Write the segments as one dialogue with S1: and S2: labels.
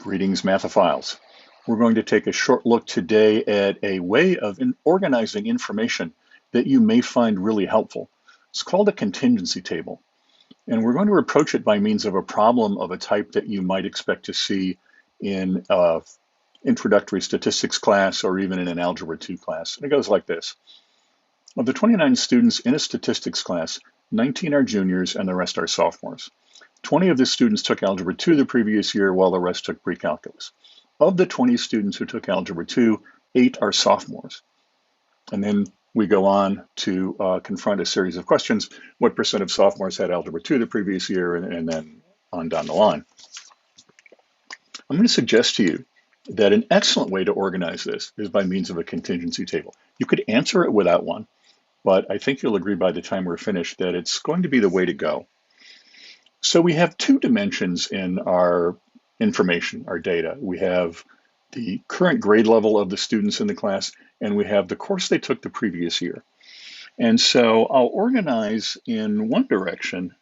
S1: Greetings, Mathophiles. We're going to take a short look today at a way of organizing information that you may find really helpful. It's called a contingency table, and we're going to approach it by means of a problem of a type that you might expect to see in an introductory statistics class or even in an Algebra 2 class. And it goes like this. Of the 29 students in a statistics class, 19 are juniors and the rest are sophomores. 20 of the students took Algebra 2 the previous year, while the rest took pre-calculus. Of the 20 students who took Algebra 2, 8 are sophomores. And then we go on to confront a series of questions. What percent of sophomores had Algebra 2 the previous year, and then on down the line. I'm going to suggest to you that an excellent way to organize this is by means of a contingency table. You could answer it without one, but I think you'll agree by the time we're finished that it's going to be the way to go. So we have two dimensions in our information, our data. We have the current grade level of the students in the class, and we have the course they took the previous year. And so I'll organize in one direction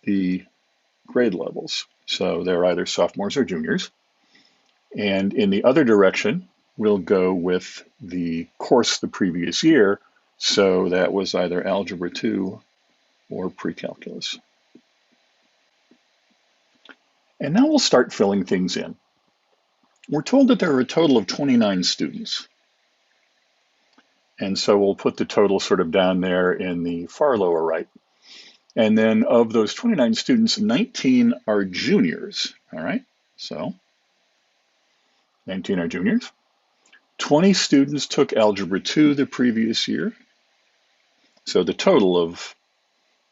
S1: the grade levels. So they're either sophomores or juniors. And in the other direction, we'll go with the course the previous year. So that was either Algebra 2 or pre-calculus. And now we'll start filling things in. We're told that there are a total of 29 students. And so we'll put the total sort of down there in the far lower right. And then of those 29 students, 19 are juniors, all right? So 19 are juniors. 20 students took Algebra 2 the previous year. So the total of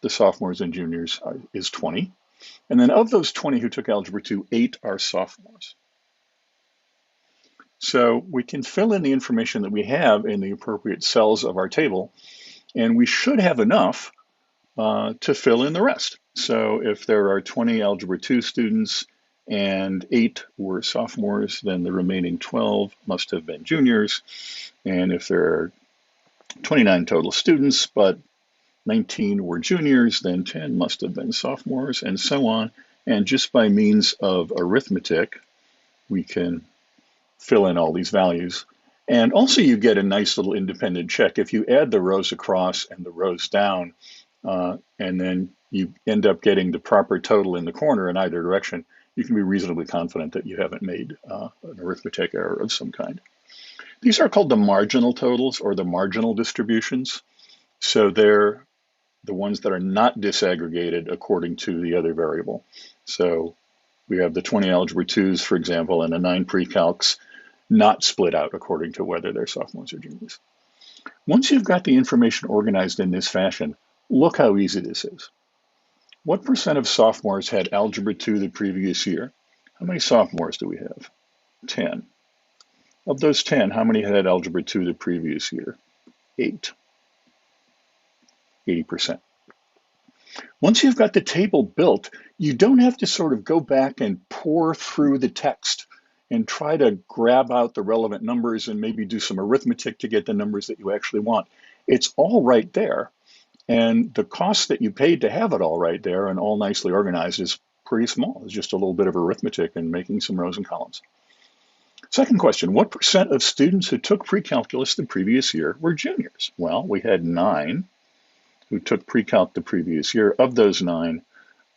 S1: the sophomores and juniors is 20. And then of those 20 who took Algebra 2, 8 are sophomores. So we can fill in the information that we have in the appropriate cells of our table, and we should have enough to fill in the rest. So if there are 20 Algebra 2 students and 8 were sophomores, then the remaining 12 must have been juniors. And if there are 29 total students, but 19 were juniors, then 10 must have been sophomores, and so on. And just by means of arithmetic, we can fill in all these values. And also you get a nice little independent check. If you add the rows across and the rows down, and then you end up getting the proper total in the corner in either direction, you can be reasonably confident that you haven't made an arithmetic error of some kind. These are called the marginal totals or the marginal distributions. So they're the ones that are not disaggregated according to the other variable. So we have the 20 Algebra 2s, for example, and the 9 pre-calcs not split out according to whether they're sophomores or juniors. Once you've got the information organized in this fashion, look how easy this is. What percent of sophomores had Algebra 2 the previous year? How many sophomores do we have? 10. Of those 10, how many had Algebra 2 the previous year? 8. 80%. Once you've got the table built, you don't have to sort of go back and pore through the text and try to grab out the relevant numbers and maybe do some arithmetic to get the numbers that you actually want. It's all right there. And the cost that you paid to have it all right there and all nicely organized is pretty small. It's just a little bit of arithmetic and making some rows and columns. Second question, what percent of students who took pre-calculus the previous year were juniors? Well, we had 9 who took pre-calc the previous year. Of those 9,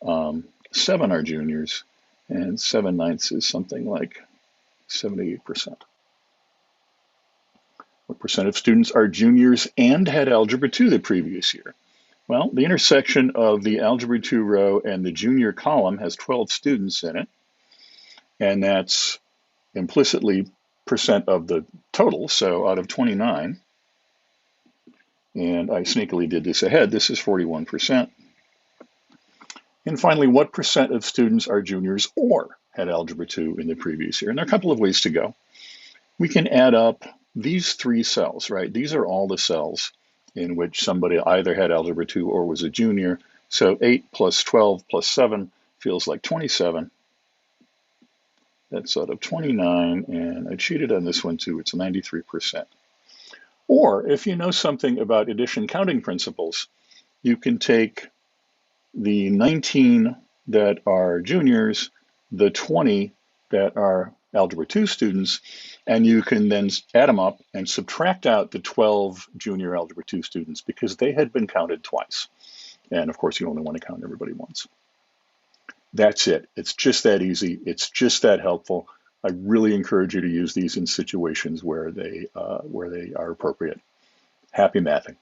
S1: 7 are juniors, and 7/9 is something like 78%. What percent of students are juniors and had Algebra 2 the previous year? Well, the intersection of the Algebra 2 row and the junior column has 12 students in it, and that's implicitly percent of the total, so out of 29, and I sneakily did this ahead, this is 41%. And finally, what percent of students are juniors or had Algebra 2 in the previous year? And there are a couple of ways to go. We can add up these 3 cells, right? These are all the cells in which somebody either had Algebra 2 or was a junior. So 8 plus 12 plus 7 feels like 27. That's out of 29, and I cheated on this one too, it's 93%. Or if you know something about addition counting principles, you can take the 19 that are juniors, the 20 that are Algebra 2 students, and you can then add them up and subtract out the 12 junior Algebra 2 students because they had been counted twice. And of course, you only want to count everybody once. That's it. It's just that easy. It's just that helpful. I really encourage you to use these in situations where they are appropriate. Happy mathing.